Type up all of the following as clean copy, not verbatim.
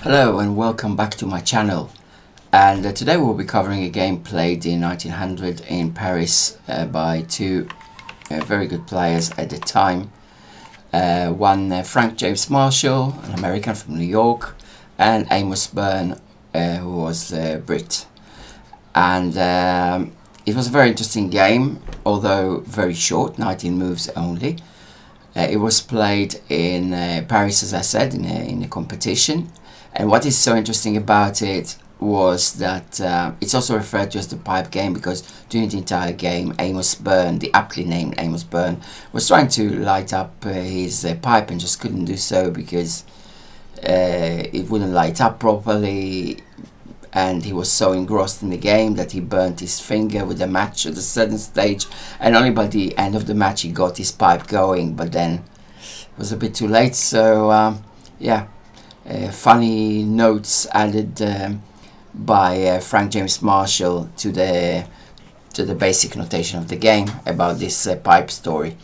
Hello and welcome back to my channel, and today we'll be covering a game played in 1900 in Paris by two very good players at the time. One Frank James Marshall, an American from New York, and Amos who was Brit. And it was a very interesting game, although very short, 19 moves only. It was played in Paris, as I said, in a competition. And what is so interesting about it was that it's also referred to as the pipe game, because during the entire game, the aptly named Amos was trying to light up his pipe and just couldn't do so because it wouldn't light up properly, and he was so engrossed in the game that he burnt his finger with a match at a certain stage, and only by the end of the match he got his pipe going, but then it was a bit too late. So yeah. Funny notes added by Frank James Marshall to the basic notation of the game about this pipe story.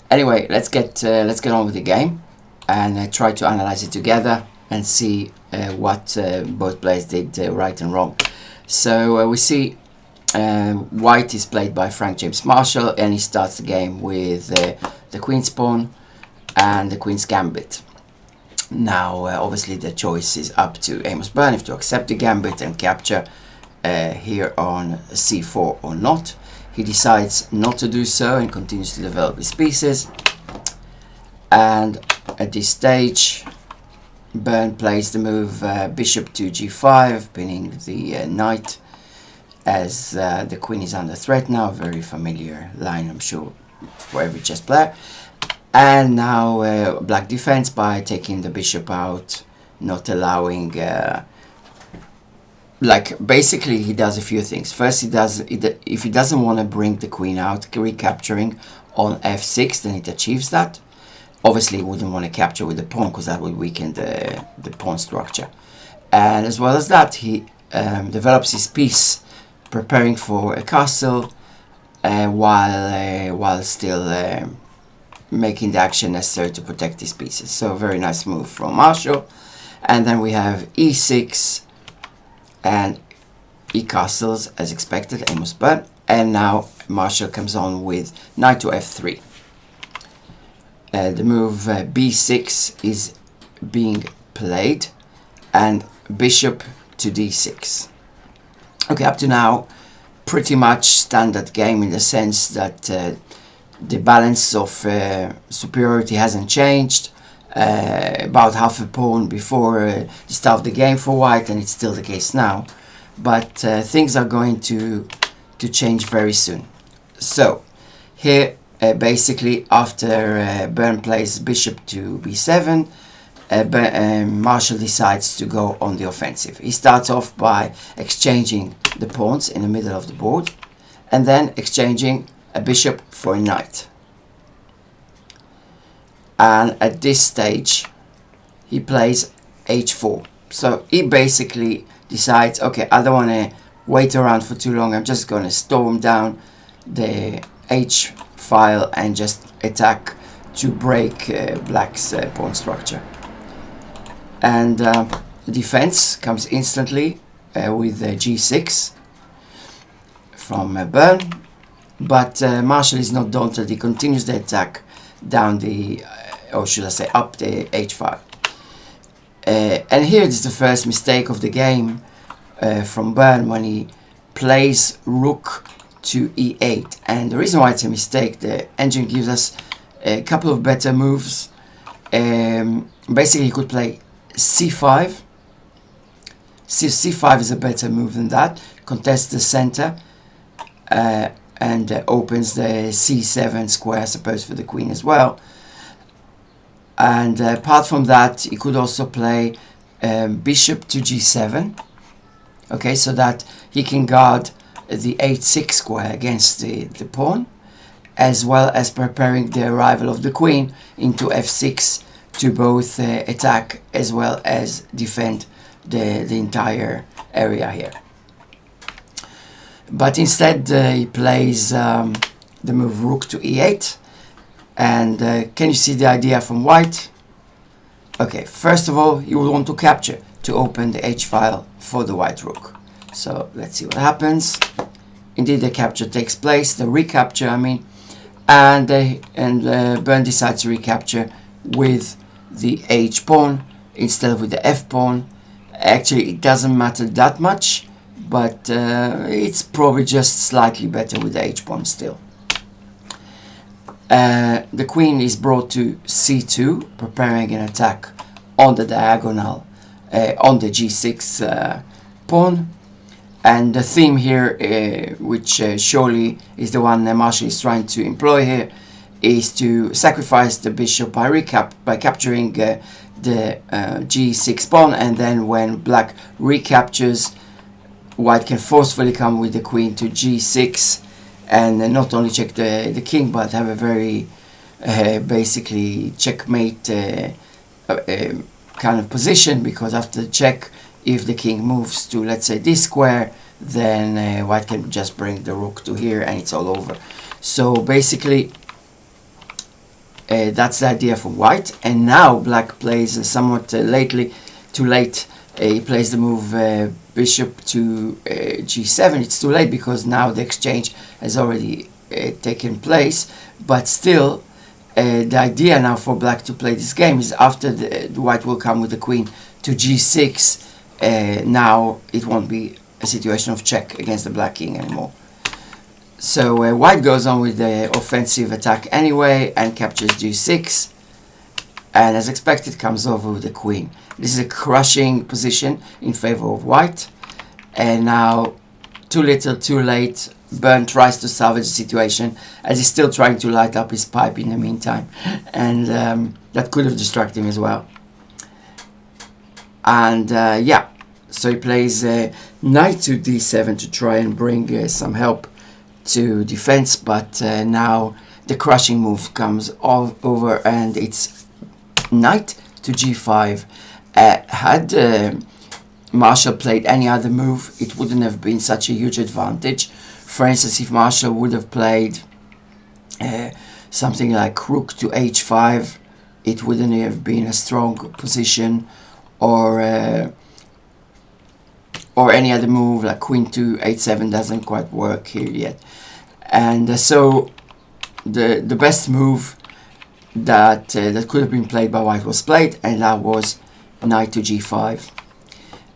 Anyway, let's get on with the game and try to analyze it together and see what both players did right and wrong. So we see white is played by Frank James Marshall, and he starts the game with the queen's pawn and the queen's gambit. Now, obviously, the choice is up to Amos if to accept the gambit and capture here on c4 or not. He decides not to do so and continues to develop his pieces. And at this stage, Byrne plays the move bishop to g5, pinning the knight, as the queen is under threat now. Very familiar line, I'm sure, for every chess player. And now black defense by taking the bishop out, not allowing, basically he does a few things. First, if he doesn't want to bring the queen out, recapturing on f6, then it achieves that. Obviously he wouldn't want to capture with the pawn, because that would weaken the pawn structure. And as well as that, he develops his piece, preparing for a castle, while still making the action necessary to protect his pieces. So very nice move from Marshall. And then we have e6 and e castles as expected, Amos Byrne. And now Marshall comes on with knight to f3. The move b6 is being played, and bishop to d6. Okay, up to now, pretty much standard game, in the sense that the balance of superiority hasn't changed. About half a pawn before the start of the game for white, and it's still the case now. But things are going to change very soon. So here, basically, after Byrne plays bishop to b7, Marshall decides to go on the offensive. He starts off by exchanging the pawns in the middle of the board, and then exchanging a bishop for a knight. And at this stage he plays h4. So he basically decides, okay, I don't want to wait around for too long, I'm just going to storm down the h file and just attack to break black's pawn structure. And the defense comes instantly with g6 from Byrne. But Marshall is not daunted. He continues the attack down the, or should I say, up the h file. And here is the first mistake of the game from Byrne, when he plays rook to e8. And the reason why it's a mistake, the engine gives us a couple of better moves. Basically, he could play c5. C5 is a better move than that. Contests the center. And opens the c7 square, I suppose, for the queen as well. And apart from that, he could also play bishop to g7. Okay, so that he can guard the h6 square against the pawn, as well as preparing the arrival of the queen into f6 to both attack as well as defend the entire area here. But instead he plays the move rook to e8. And can you see the idea from white? Okay, first of all, you would want to capture. to open the H file for the white rook. So let's see what happens. Indeed, the capture takes place, the recapture I mean, and Burn decides to recapture with the H pawn instead of with the F pawn. Actually, it doesn't matter that much, but it's probably just slightly better with the H pawn still. The queen is brought to c2, preparing an attack on the diagonal on the g6 pawn. And the theme here, which surely is the one Marshall is trying to employ here, is to sacrifice the bishop by capturing the g6 pawn, and then when black recaptures, white can forcefully come with the queen to g6 and not only check the king, but have a very basically checkmate kind of position, because after the check, if the king moves to, let's say, this square, then white can just bring the rook to here and it's all over. So basically that's the idea for white. And now black plays somewhat too late. He plays the move bishop to g7. It's too late because now the exchange has already taken place, but still the idea now for black to play this game is after the white will come with the queen to g6. Now it won't be a situation of check against the black king anymore. So white goes on with the offensive attack anyway and captures g6, and as expected comes over with the queen. This is a crushing position in favor of white, and now too little too late. Burn tries to salvage the situation as he's still trying to light up his pipe in the meantime, and that could have distracted him as well. And yeah, so he plays knight to d7 to try and bring some help to defense, but now the crushing move comes over and it's knight to g5. Had Marshall played any other move, it wouldn't have been such a huge advantage. For instance, if Marshall would have played something like rook to h5, it wouldn't have been a strong position, or any other move like queen to h7 doesn't quite work here yet. And so the best move that could have been played by white was played, and that was knight to g5.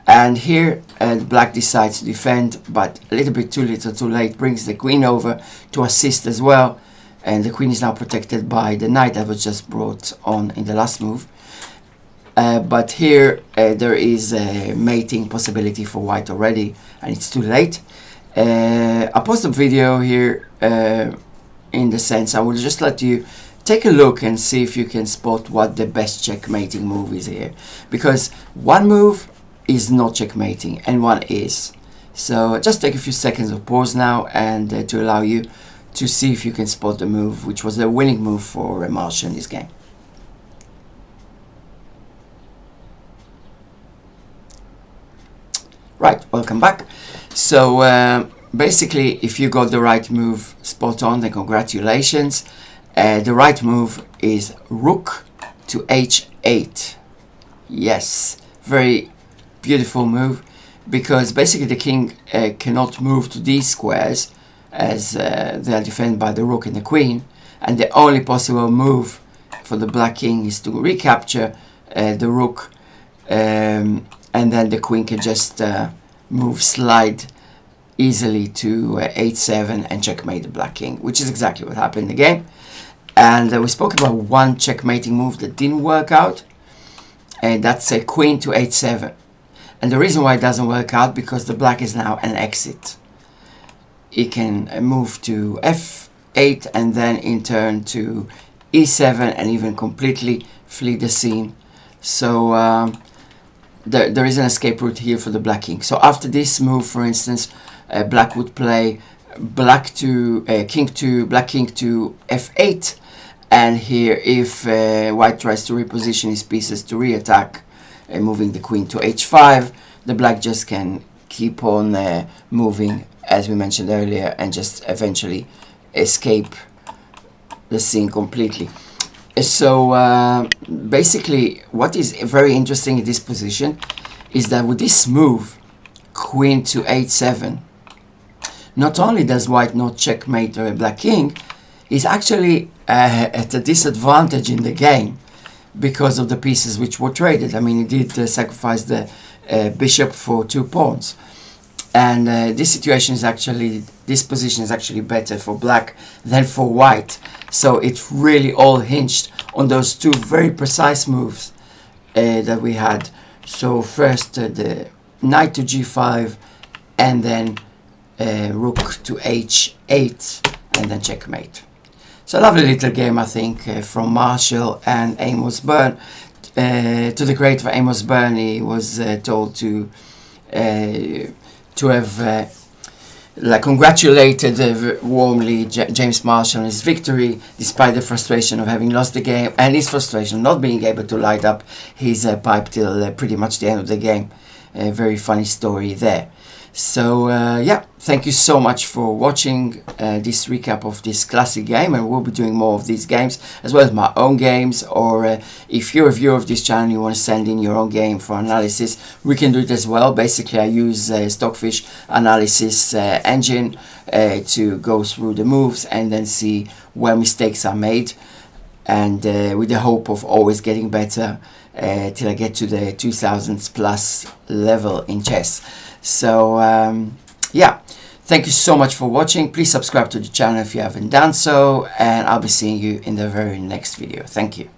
And here black decides to defend, but a little bit too little too late, brings the queen over to assist as well, and the queen is now protected by the knight that was just brought on in the last move. But here there is a mating possibility for white already, and it's too late. I posted a video here in the sense I will just let you take a look and see if you can spot what the best checkmating move is here, because one move is not checkmating and one is. So just take a few seconds of pause now and to allow you to see if you can spot the move which was the winning move for Marshall in this game. Right, welcome back. So basically, if you got the right move spot on, then congratulations. The right move is rook to h8. Yes, very beautiful move, because basically the king cannot move to these squares as they are defended by the rook and the queen, and the only possible move for the black king is to recapture the rook, and then the queen can just slide easily to h7 and checkmate the black king, which is exactly what happened in the game. And we spoke about one checkmating move that didn't work out, and that's a queen to h7. And the reason why it doesn't work out, because the black is now an exit. He can move to f8 and then in turn to e7 and even completely flee the scene. So there is an escape route here for the black king. So after this move, for instance, black would play black to king to f8, and here if white tries to reposition his pieces to re-attack, moving the queen to h5, the black just can keep on moving, as we mentioned earlier, and just eventually escape the scene completely. So basically what is very interesting in this position is that with this move, queen to h7, not only does white not checkmate black king, he's actually at a disadvantage in the game because of the pieces which were traded. I mean, he did sacrifice the bishop for 2 pawns, and this position is actually better for black than for white. So it's really all hinged on those 2 very precise moves that we had. So first the knight to g5, and then rook to h8, and then checkmate. So a lovely little game, I think, from Marshall and Amos Byrne. To the creator Amos Byrne, he was told to have congratulated warmly James Marshall on his victory, despite the frustration of having lost the game and his frustration of not being able to light up his pipe till pretty much the end of the game. A very funny story there. So yeah, thank you so much for watching this recap of this classic game, and we'll be doing more of these games as well as my own games, or if you're a viewer of this channel and you want to send in your own game for analysis, we can do it as well. Basically, I use Stockfish analysis engine to go through the moves and then see where mistakes are made, and with the hope of always getting better till I get to the 2000s plus level in chess. So yeah, thank you so much for watching. Please subscribe to the channel if you haven't done so, and I'll be seeing you in the very next video. Thank you.